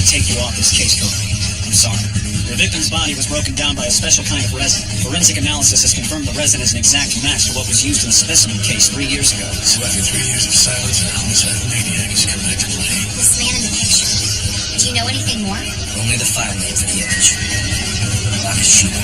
take you off this case, Cody. I'm sorry. The victim's body was broken down by a special kind of resin. Forensic analysis has confirmed the resin is an exact match to what was used in the specimen case 3 years ago. So after 3 years of silence, a homicidal maniac has come back to play. This man in the picture. Do you know anything more? Only the file name for the image. Makishima.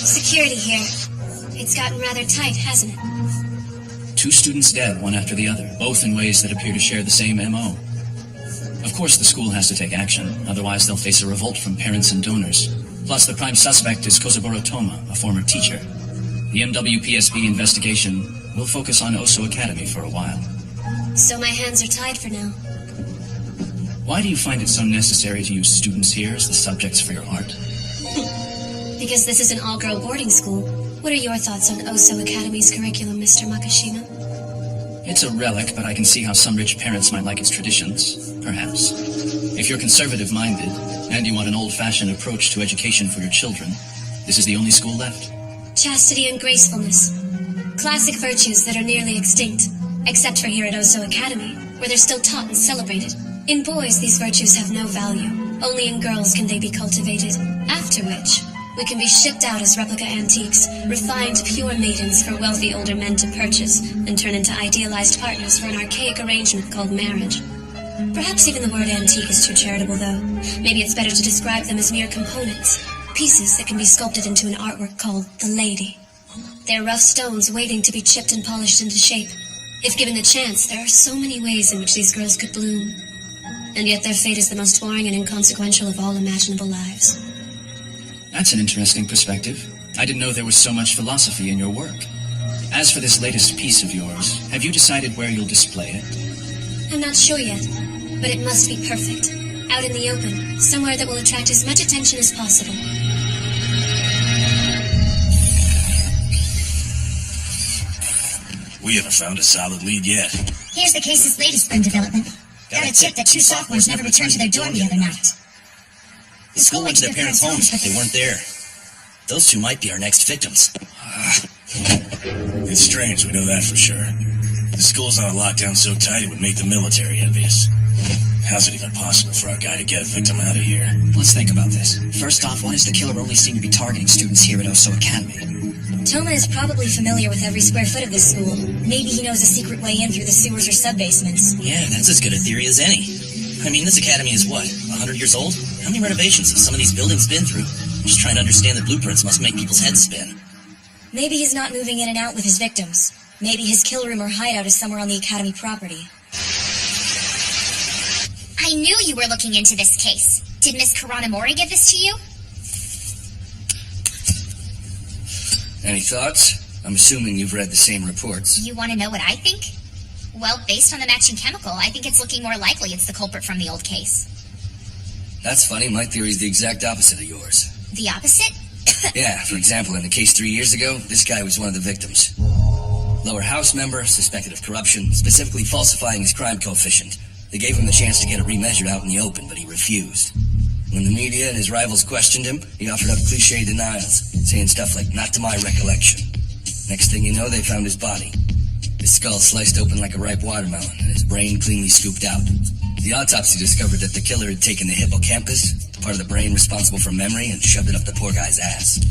Security here. It's gotten rather tight, hasn't it? 2 students dead, one after the other, both in ways that appear to share the same M.O. Of course, the school has to take action, otherwise they'll face a revolt from parents and donors. Plus, the prime suspect is Kozaburo Toma, a former teacher. The MWPSB investigation will focus on Oso Academy for a while. So my hands are tied for now. Why do you find it so necessary to use students here as the subjects for your art? Because this is an all-girl boarding school. What are your thoughts on Oso Academy's curriculum, Mr. Makishima? It's a relic, but I can see how some rich parents might like its traditions, perhaps. If you're conservative-minded, and you want an old-fashioned approach to education for your children, this is the only school left. Chastity and gracefulness. Classic virtues that are nearly extinct, except for here at Oso Academy, where they're still taught and celebrated. In boys, these virtues have no value. Only in girls can they be cultivated, after which we can be shipped out as replica antiques, refined pure maidens for wealthy older men to purchase, and turn into idealized partners for an archaic arrangement called marriage. Perhaps even the word antique is too charitable, though. Maybe it's better to describe them as mere components, pieces that can be sculpted into an artwork called the lady. They're rough stones waiting to be chipped and polished into shape. If given the chance, there are so many ways in which these girls could bloom. And yet their fate is the most boring and inconsequential of all imaginable lives. That's an interesting perspective. I didn't know there was so much philosophy in your work. As for this latest piece of yours, have you decided where you'll display it? I'm not sure yet, but it must be perfect. Out in the open, somewhere that will attract as much attention as possible. We haven't found a solid lead yet. Here's the case's latest spring development. Got a tip that 2 sophomores never returned to their dorm the other night. The school went to their parents' homes, but they weren't there. Those 2 might be our next victims. It's strange, we know that for sure. The school's on a lockdown so tight it would make the military envious. How's it even possible for our guy to get a victim out of here? Let's think about this. First off, why does the killer only seem to be targeting students here at Oso Academy? Toma is probably familiar with every square foot of this school. Maybe he knows a secret way in through the sewers or sub-basements. Yeah, that's as good a theory as any. I mean, this academy is what, 100 years old? How many renovations have some of these buildings been through? Just trying to understand the blueprints must make people's heads spin. Maybe he's not moving in and out with his victims. Maybe his kill room or hideout is somewhere on the academy property. I knew you were looking into this case. Did Miss Karanamori give this to you? Any thoughts? I'm assuming you've read the same reports. You want to know what I think? Well, based on the matching chemical, I think it's looking more likely it's the culprit from the old case. That's funny. My theory's the exact opposite of yours. The opposite? Yeah, for example, in the case 3 years ago, this guy was one of the victims. Lower house member, suspected of corruption, specifically falsifying his crime coefficient. They gave him the chance to get it remeasured out in the open, but he refused. When the media and his rivals questioned him, he offered up cliché denials, saying stuff like, "not to my recollection." Next thing you know, they found his body. His skull sliced open like a ripe watermelon, and his brain cleanly scooped out. The autopsy discovered that the killer had taken the hippocampus, the part of the brain responsible for memory, and shoved it up the poor guy's ass.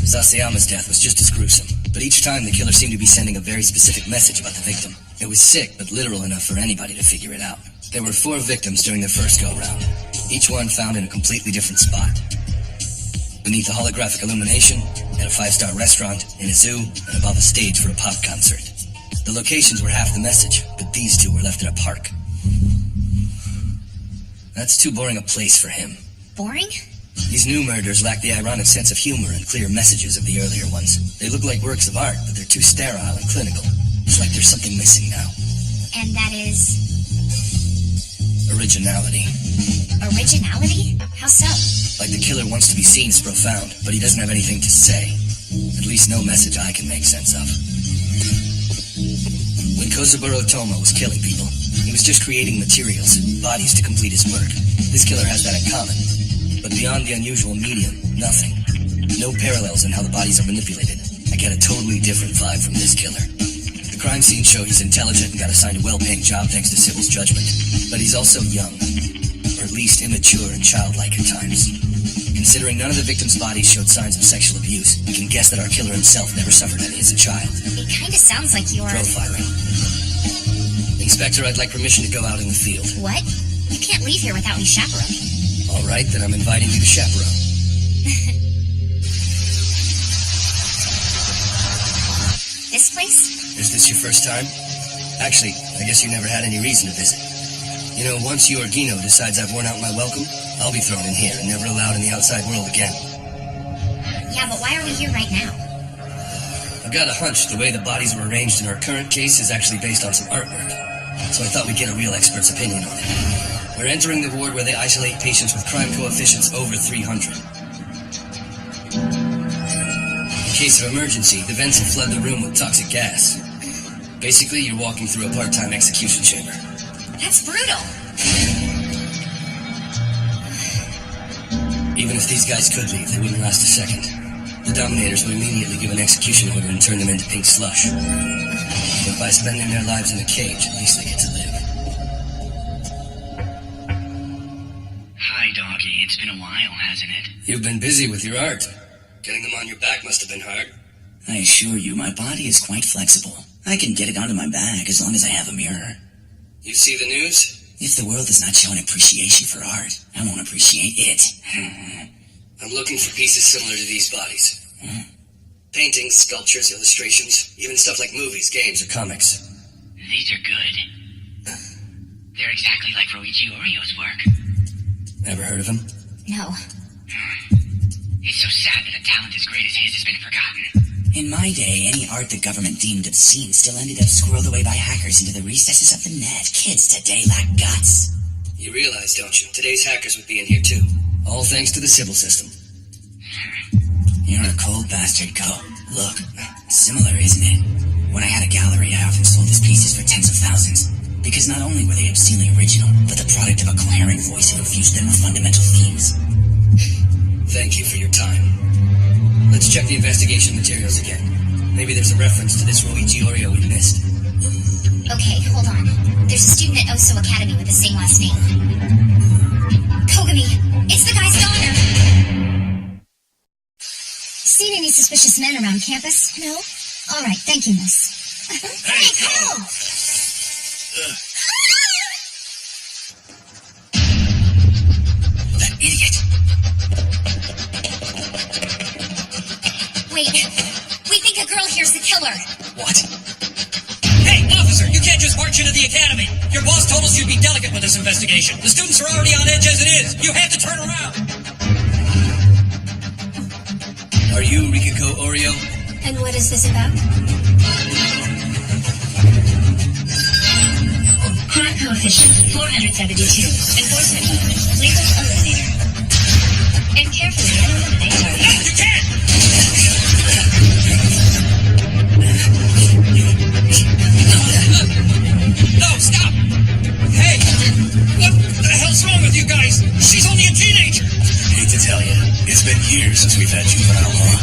Sasayama's death was just as gruesome, but each time the killer seemed to be sending a very specific message about the victim. It was sick, but literal enough for anybody to figure it out. There were 4 victims during their first go-round, each one found in a completely different spot. Beneath a holographic illumination, at a 5-star restaurant, in a zoo, and above a stage for a pop concert. The locations were half the message, but these 2 were left at a park. That's too boring a place for him. Boring? These new murders lack the ironic sense of humor and clear messages of the earlier ones. They look like works of art, but they're too sterile and clinical. It's like there's something missing now. And that is... Originality. originality? How so? Like the killer wants to be seen as profound, but he doesn't have anything to say. At least no message I can make sense of. When Kozaburo Toma was killing people, he was just creating materials, bodies to complete his work. This killer has that in common. But beyond the unusual medium, nothing. No parallels in how the bodies are manipulated. I get a totally different vibe from this killer. The crime scenes show he's intelligent and got assigned a well-paying job thanks to Sybil's judgment. But he's also young, or at least immature and childlike at times. Considering none of the victims' bodies showed signs of sexual abuse, we can guess that our killer himself never suffered any as a child. It kind of sounds like you're... Profiling. Inspector, I'd like permission to go out in the field. What? You can't leave here without me chaperoning. All right, then I'm inviting you to chaperone. This place? Is this your first time? Actually, I guess you never had any reason to visit. You know, once Yorgino decides I've worn out my welcome, I'll be thrown in here and never allowed in the outside world again. Yeah, but why are we here right now? I've got a hunch the way the bodies were arranged in our current case is actually based on some artwork. So I thought we'd get a real expert's opinion on it. We're entering the ward where they isolate patients with crime coefficients over 300. In case of emergency, the vents will flood the room with toxic gas. Basically, you're walking through a part-time execution chamber. That's brutal. Even if these guys could leave, they wouldn't last a second. The Dominators would immediately give an execution order and turn them into pink slush. But by spending their lives in a cage, at least they get to live. Hi, doggy. It's been a while, hasn't it? You've been busy with your art. Getting them on your back must have been hard. I assure you, my body is quite flexible. I can get it onto my back as long as I have a mirror. You see the news? If the world does not show an appreciation for art, I won't appreciate it. I'm looking for pieces similar to these bodies. Paintings, sculptures, illustrations, even stuff like movies, games, or comics. These are good. They're exactly like Roichi Orio's work. Ever heard of him? No. It's so sad that a talent as great as his has been forgotten. In my day, any art the government deemed obscene still ended up squirreled away by hackers into the recesses of the net. Kids today lack guts. You realize, don't you? Today's hackers would be in here too. All thanks to the Sybil system. You're a cold bastard, Go. Look, similar, isn't it? When I had a gallery, I often sold his pieces for tens of thousands. Because not only were they obscenely original, but the product of a coherent voice who infused them with fundamental themes. Thank you for your time. Let's check the investigation materials again. Maybe there's a reference to this Roichi Orio we missed. Okay, hold on. There's a student at Oso Academy with the same last name. Kogami! It's the guy's daughter! Seen any suspicious men around campus? No? Alright, thank you, miss. Hey, Ko! That idiot! Wait, we think a girl here's the killer. What? Hey, officer, you can't just march into the academy. Your boss told us you'd be delicate with this investigation. The students are already on edge as it is. You have to turn around. Are you Rikiko Oreo? And what is this about? Crime coefficient 472. Enforcement mode. Lethal eliminator. And carefully eliminate target. No, you can't! No, stop! Hey! What the hell's wrong with you guys? She's only a teenager! Hate to tell you, it's been years since we've had juvenile law.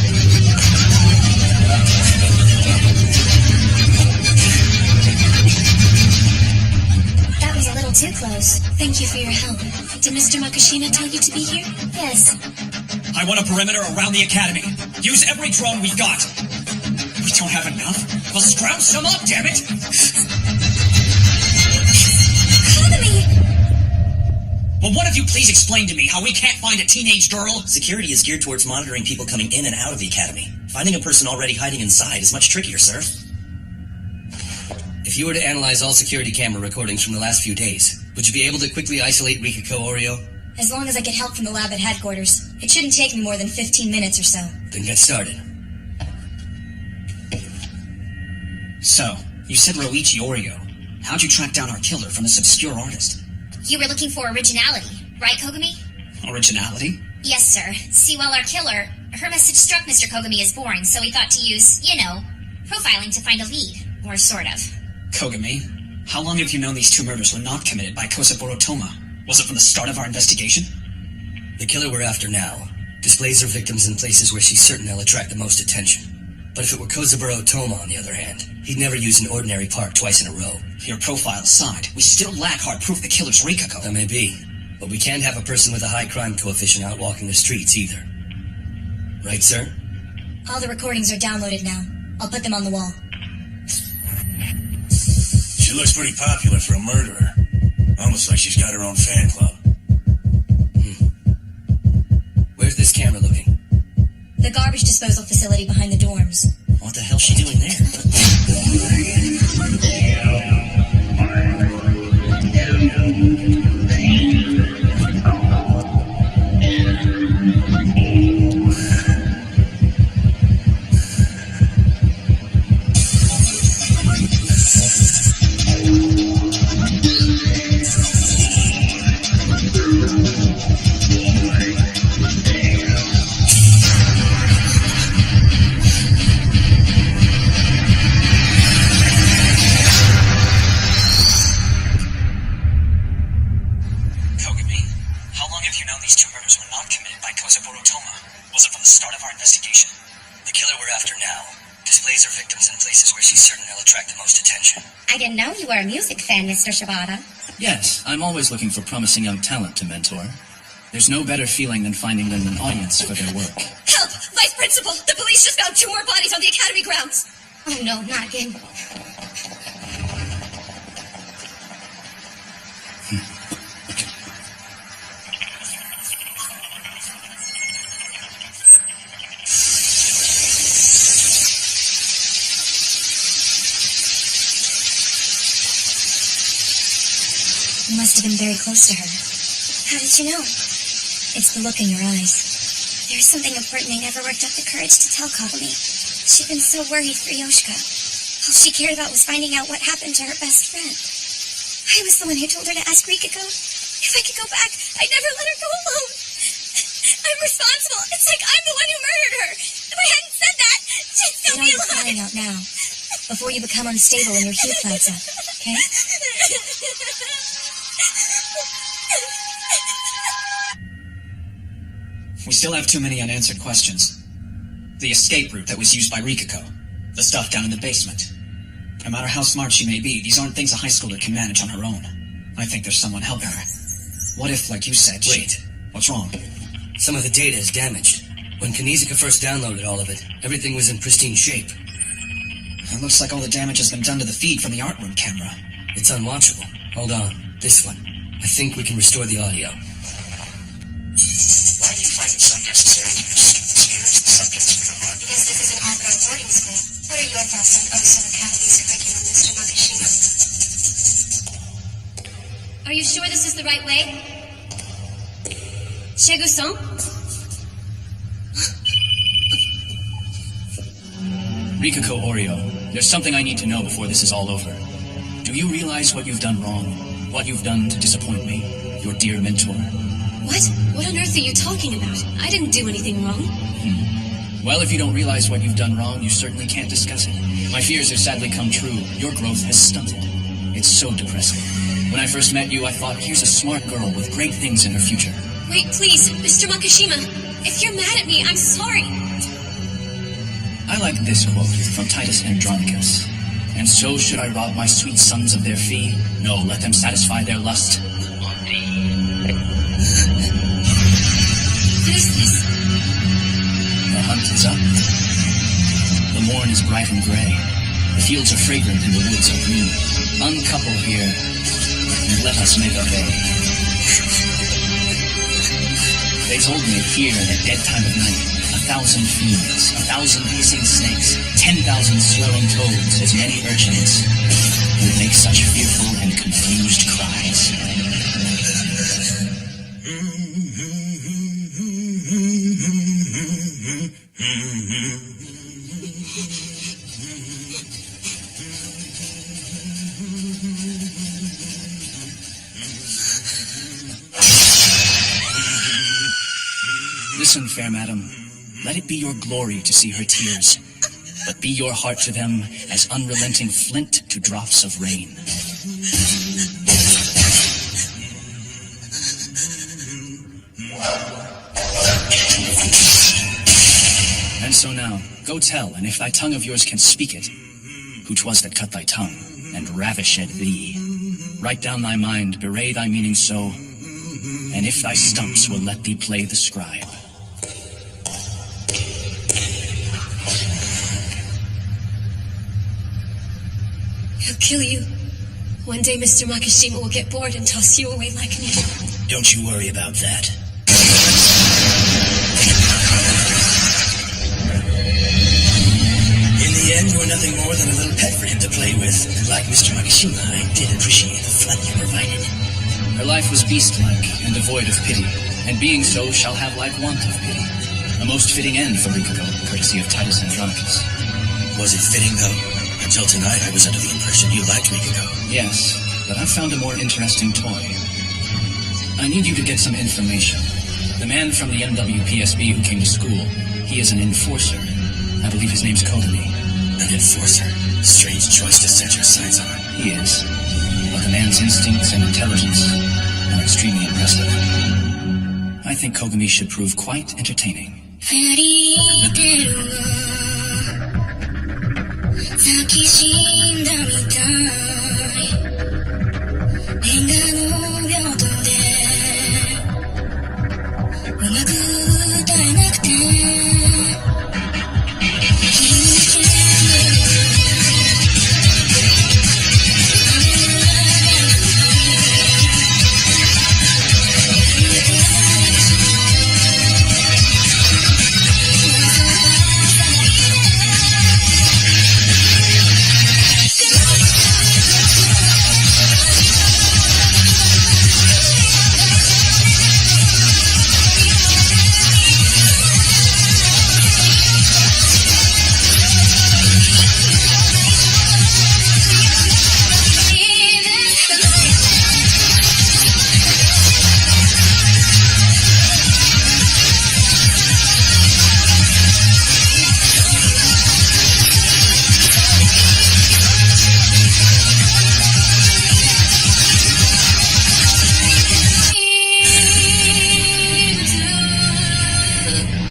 too close. Thank you for your help. Did Mr. Makishima tell you to be here? Yes. I want a perimeter around the academy. Use every drone we've got. We don't have enough? Well, scrounge some up, damn it! Kogami! Well, one of you please explain to me how we can't find a teenage girl? Security is geared towards monitoring people coming in and out of the academy. Finding a person already hiding inside is much trickier, sir. If you were to analyze all security camera recordings from the last few days, would you be able to quickly isolate Rikako Oreo? As long as I get help from the lab at headquarters. It shouldn't take me more than 15 minutes or so. Then get started. So, you said Roichi Oreo. How'd you track down our killer from this obscure artist? You were looking for originality, right, Kogami? Originality? Yes, sir. See, while our killer, her message struck Mr. Kogami as boring, so he thought to use, profiling to find a lead. Or sort of. Kogami, how long have you known these two murders were not committed by Kozaburo Toma? Was it from the start of our investigation? The killer we're after now displays her victims in places where she's certain they'll attract the most attention. But if it were Kozaburo Toma, on the other hand, he'd never use an ordinary park twice in a row. Your profile aside, we still lack hard proof the killer's Rikako. That may be, but we can't have a person with a high crime coefficient out walking the streets either. Right, sir? All the recordings are downloaded now. I'll put them on the wall. She looks pretty popular for a murderer. Almost like she's got her own fan club. Where's this camera looking? The garbage disposal facility behind the dorms. What the hell's she doing there? I didn't know you were a music fan, Mr. Shibata. Yes, I'm always looking for promising young talent to mentor. There's no better feeling than finding them an audience for their work. Help! Vice Principal! The police just found 2 more bodies on the academy grounds! Oh no, not again. You must have been very close to her. How did you know? It's the look in your eyes. There's something important I never worked up the courage to tell Kogami. She'd been so worried for Yoshika. All she cared about was finding out what happened to her best friend. I was the one who told her to ask Rikako if I could go back. I'd never let her go alone. I'm responsible. It's like I'm the one who murdered her. If I hadn't said that, she'd still be alive. Crying out now, before you become unstable and your hue clouds up, okay? We still have too many unanswered questions. The escape route that was used by Rikako. The stuff down in the basement. No matter how smart she may be, these aren't things a high schooler can manage on her own. I think there's someone helping her. What if, like you said, Wait. What's wrong? Some of the data is damaged. When Kanizuka first downloaded all of it, everything was in pristine shape. It looks like all the damage has been done to the feed from the art room camera. It's unwatchable. Hold on. This one. I think we can restore the audio. Why do you find it so necessary to use students as the subjects for the market? Because this is an all-girl boarding school. What are your thoughts on Oso Academy's curriculum, Mr. Makishima? Are you sure this is the right way? Shegu-san? Rikako Oreo, there's something I need to know before this is all over. Do you realize what you've done wrong? What you've done to disappoint me? Your dear mentor? What? What on earth are you talking about? I didn't do anything wrong. Well, if you don't realize what you've done wrong, you certainly can't discuss it. My fears have sadly come true. Your growth has stunted. It's so depressing. When I first met you, I thought, here's a smart girl with great things in her future. Wait, please, Mr. Makishima. If you're mad at me, I'm sorry. I like this quote from Titus Andronicus. And so should I rob my sweet sons of their fee? No, let them satisfy their lust. What is this? The hunt is up. The morn is bright and gray. The fields are fragrant and the woods are green. Uncouple here, and let us make a bay. They told me here at dead time of night, 1,000 fiends, 1,000 hissing snakes, 10,000 swelling toads, as many urchins would make such fearful and confused cries. Listen, fair madam, let it be your glory to see her tears, but be your heart to them as unrelenting flint to drops of rain. And so now, go tell, and if thy tongue of yours can speak it, who 'twas that cut thy tongue, and ravished thee. Write down thy mind, bewray thy meaning so, and if thy stumps will let thee play the scribe. He'll kill you. One day Mr. Makishima will get bored and toss you away like me. Don't you worry about that. In the end, you're nothing more than a little pet for him to play with. Like Mr. Makishima, I did appreciate the fun you provided. Her life was beast-like and devoid of pity, and being so shall have like want of pity. A most fitting end for Rikuko, courtesy of Titus Andronicus. Was it fitting, though? Until tonight, I was under the impression you liked Rikuko. Yes, but I've found a more interesting toy. I need you to get some information. The man from the NWPSB who came to school, he is an enforcer. I believe his name's Kogami. An enforcer? Strange choice to set your sights on. He is. But the man's instincts and intelligence are extremely impressive. I think Kogami should prove quite entertaining. 咲き死んだみたい年賀の病棟でうまく